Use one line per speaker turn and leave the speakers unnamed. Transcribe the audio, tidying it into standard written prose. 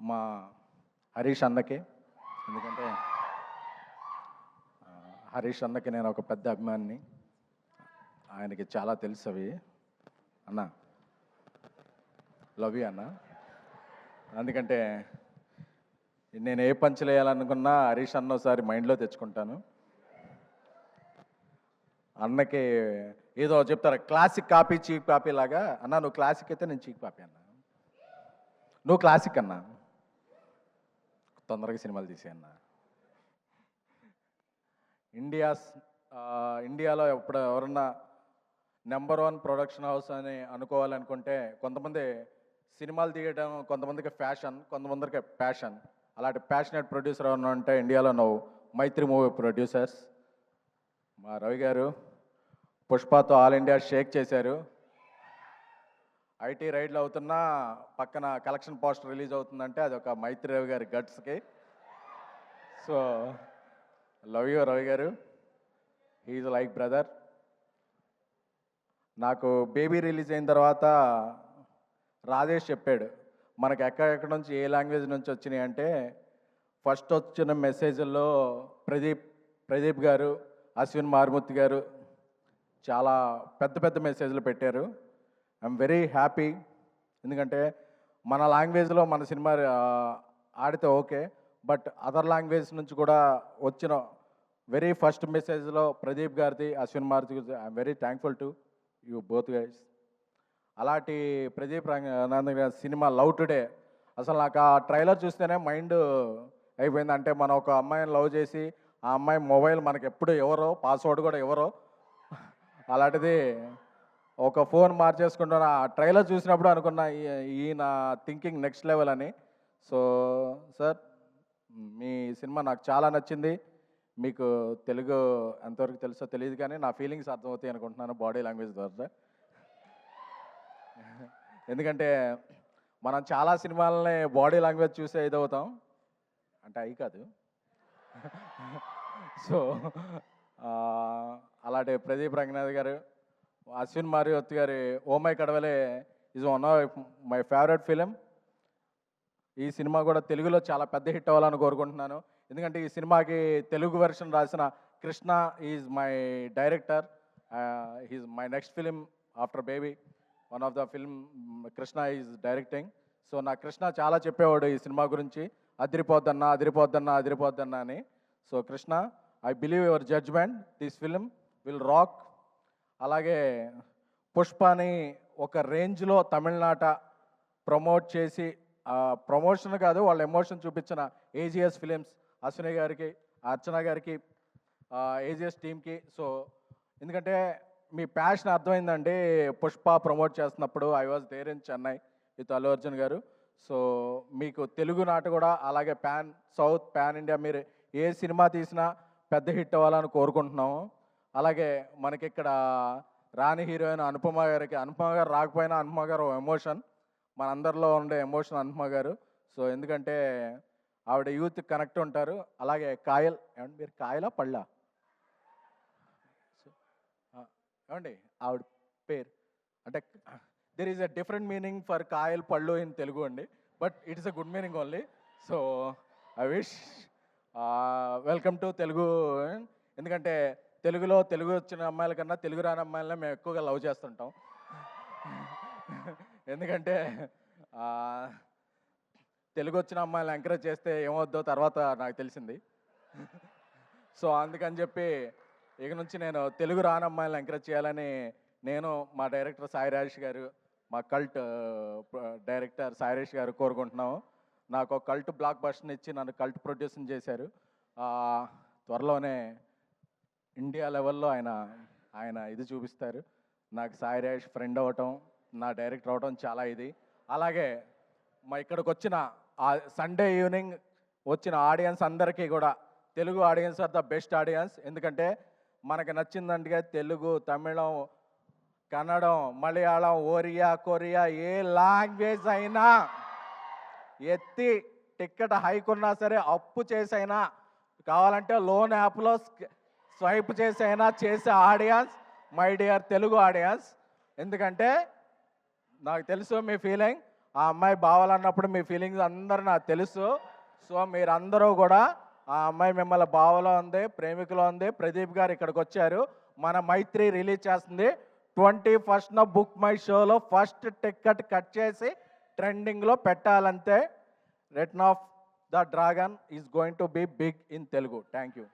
మా హరీష్ అన్నకి. ఎందుకంటే హరీష్ అన్నకి నేను ఒక పెద్ద అభిమానిని. ఆయనకి చాలా తెలుసు అవి. అన్న లవ్ యూ అన్న. ఎందుకంటే నేను ఏ పంచులు వేయాలనుకున్నా హరీష్ అన్న ఒకసారి మైండ్లో తెచ్చుకుంటాను. అన్నకి ఏదో చెప్తారు క్లాసిక్ కాపీ చీప్ కాపీ లాగా. అన్న నువ్వు క్లాసిక్ అయితే నేను చీప్ కాపీ అన్న. నువ్వు క్లాసిక్ అన్న, తొందరగా సినిమాలు తీసేయన్న. ఇండియాలో ఎప్పుడు ఎవరన్నా నెంబర్ 1 ప్రొడక్షన్ హౌస్ అని అనుకోవాలనుకుంటే కొంతమంది సినిమాలు తీయడం, కొంతమందికి ఫ్యాషన్, కొంతమందికి ప్యాషన్. అలాంటి ప్యాషనేట్ ప్రొడ్యూసర్ ఎవరన్నా ఉంటే ఇండియాలో నువ్వు మైత్రి మూవీ ప్రొడ్యూసర్స్. మా రవి గారు పుష్పతో ఆల్ ఇండియా షేక్ చేశారు. ఐటీ రైడ్లు అవుతున్నా పక్కన కలెక్షన్ పోస్టర్ రిలీజ్ అవుతుందంటే అది ఒక మైత్రి రవి గారి గట్స్కి. సో లవ్ యూ రవి గారు, హీఈస్ లైక్ బ్రదర్. నాకు బేబీ రిలీజ్ అయిన తర్వాత రాజేష్ చెప్పాడు మనకు ఎక్కడెక్కడ నుంచి ఏ లాంగ్వేజ్ నుంచి వచ్చినాయి అంటే, ఫస్ట్ వచ్చిన మెసేజ్ల్లో ప్రదీప్ గారు, అశ్విన్ మారుమూర్తి గారు చాలా పెద్ద పెద్ద మెసేజ్లు పెట్టారు. I'm very happy. ఎందుకంటే మన లాంగ్వేజ్లో మన సినిమా ఆడితే ఓకే, బట్ అదర్ లాంగ్వేజ్ నుంచి కూడా వచ్చిన వెరీ ఫస్ట్ మెసేజ్లో ప్రదీప్ గారిది, అశ్విన్ మారుతి గారిది I'm very thankful to you both guys. అలాంటి ప్రదీప్ రంగనాథ్ గారి సినిమా లవ్ టుడే అసలు నాకు ఆ ట్రైలర్ చూస్తేనే మైండ్ అయిపోయింది. అంటే మనం ఒక అమ్మాయిని లవ్ చేసి ఆ అమ్మాయి మొబైల్ మనకి ఎప్పుడు ఎవరో, పాస్వర్డ్ కూడా ఎవరో, అలాంటిది ఒక ఫోన్ మార్చేసుకుంటున్న ఆ ట్రైలర్ చూసినప్పుడు అనుకున్నా ఈయన థింకింగ్ నెక్స్ట్ లెవెల్ అని. సో సార్ మీ సినిమా నాకు చాలా నచ్చింది. మీకు తెలుగు ఎంతవరకు తెలుసో తెలియదు కానీ నా ఫీలింగ్స్ అర్థమవుతాయి అనుకుంటున్నాను బాడీ లాంగ్వేజ్ ద్వారా. ఎందుకంటే మనం చాలా సినిమాలని బాడీ లాంగ్వేజ్ చూసే ఇదవుతాం, అంటే అవి కాదు. సో అలాంటి ప్రదీప్ రంగనాథ్ గారు, అశ్విన్ మారుతి గారి oh my Kadavule is one of my favourite film. ఈ సినిమా కూడా తెలుగులో చాలా పెద్ద హిట్ అవ్వాలని కోరుకుంటున్నాను. ఎందుకంటే ఈ సినిమాకి తెలుగు వెర్షన్ రాసిన Krishna is my director. He's my next film after Baby. One of the film Krishna is directing. So నా కృష్ణ చాలా చెప్పేవాడు ఈ సినిమా గురించి, అదిరిపోద్దన్నా అదిరిపోద్దన్నా అదిరిపోద్దన్నా అని. So Krishna, I believe your judgement, this film will rock. అలాగే పుష్పని ఒక రేంజ్లో తమిళనాట ప్రమోట్ చేసి, ప్రమోషన్ కాదు వాళ్ళ ఎమోషన్ చూపించిన ఏజిఎస్ ఫిలిమ్స్, అశ్విని గారికి, అర్చన గారికి, ఏజిఎస్ టీమ్కి. సో ఎందుకంటే మీ ప్యాషన్ అర్థమైందండి. పుష్ప ప్రమోట్ చేస్తున్నప్పుడు I was there in Chennai with Allu Arjun గారు. సో మీకు తెలుగు నాట కూడా అలాగే పాన్ సౌత్, పాన్ ఇండియా మీరు ఏ సినిమా తీసినా పెద్ద హిట్ అవ్వాలని కోరుకుంటున్నాము. అలాగే మనకి ఇక్కడ రాణి హీరోయిన్ అనుపమ గారికి, అనుపమ గారు రాకపోయినా అనుపమ గారు ఎమోషన్, మనందరిలో ఉండే ఎమోషన్ అనుపమ గారు. సో ఎందుకంటే ఆవిడ యూత్ కనెక్ట్ ఉంటారు. అలాగే కాయల్, ఏమండి మీరు కాయలా పళ్ళా ఏమండి ఆవిడ పేరు, అంటే there is a different meaning for కాయల్ పళ్ళు ఇన్ తెలుగు అండి, but it is a good meaning only. So I wish welcome to Telugu. ఎందుకంటే తెలుగు వచ్చిన అమ్మాయిల కన్నా తెలుగు రాని అమ్మాయిలనే మేము ఎక్కువగా లవ్ చేస్తుంటాం. ఎందుకంటే తెలుగు వచ్చిన అమ్మాయిలు ఎంకరేజ్ చేస్తే ఏమవుద్దో తర్వాత నాకు తెలిసింది. సో అందుకని చెప్పి ఇక నుంచి నేను తెలుగు రాని అమ్మాయిలను ఎంకరేజ్ చేయాలని నేను, మా డైరెక్టర్ సాయి రాజేష్ గారు, మా కల్ట్ డైరెక్టర్ సాయి రాజేష్ గారు కోరుకుంటున్నాము. నాకు ఒక కల్ట్ బ్లాక్ బస్టర్ని ఇచ్చి నన్ను కల్ట్ ప్రొడ్యూసింగ్ చేశారు. త్వరలోనే ఇండియా లెవెల్లో ఆయన ఇది చూపిస్తారు. నాకు సాయి రాజేష్ ఫ్రెండ్ అవ్వటం, నా డైరెక్టర్ అవ్వటం చాలా ఇది. అలాగే మా ఇక్కడికి వచ్చిన సండే ఈవినింగ్ వచ్చిన ఆడియన్స్ అందరికీ కూడా, Telugu audience are the best audience. ఎందుకంటే మనకు నచ్చిందంటే తెలుగు, తమిళం, కన్నడం, మలయాళం, ఒరియా, కొరియా ఏ లాంగ్వేజ్ అయినా ఎత్తి టికెట్ హైక్ ఉన్నా సరే అప్పు చేసైనా, కావాలంటే లోన్ యాప్లో స్వైప్ చేసైనా చేసే audience my dear Telugu audience. ఎందుకంటే నాకు తెలుసు మీ ఫీలింగ్, ఆ అమ్మాయి బావాలన్నప్పుడు మీ ఫీలింగ్స్ అందరూ నాకు తెలుసు. సో మీరందరూ కూడా ఆ అమ్మాయి మిమ్మల్ని బావలో ఉంది, ప్రేమికులో ఉంది. ప్రదీప్ గారు ఇక్కడికి వచ్చారు. మన మైత్రి రిలీజ్ చేస్తుంది 21న బుక్ మై షోలో ఫస్ట్ టికెట్ కట్ చేసి ట్రెండింగ్లో పెట్టాలంతే. Return of the Dragon is going to be big in Telugu. Thank you.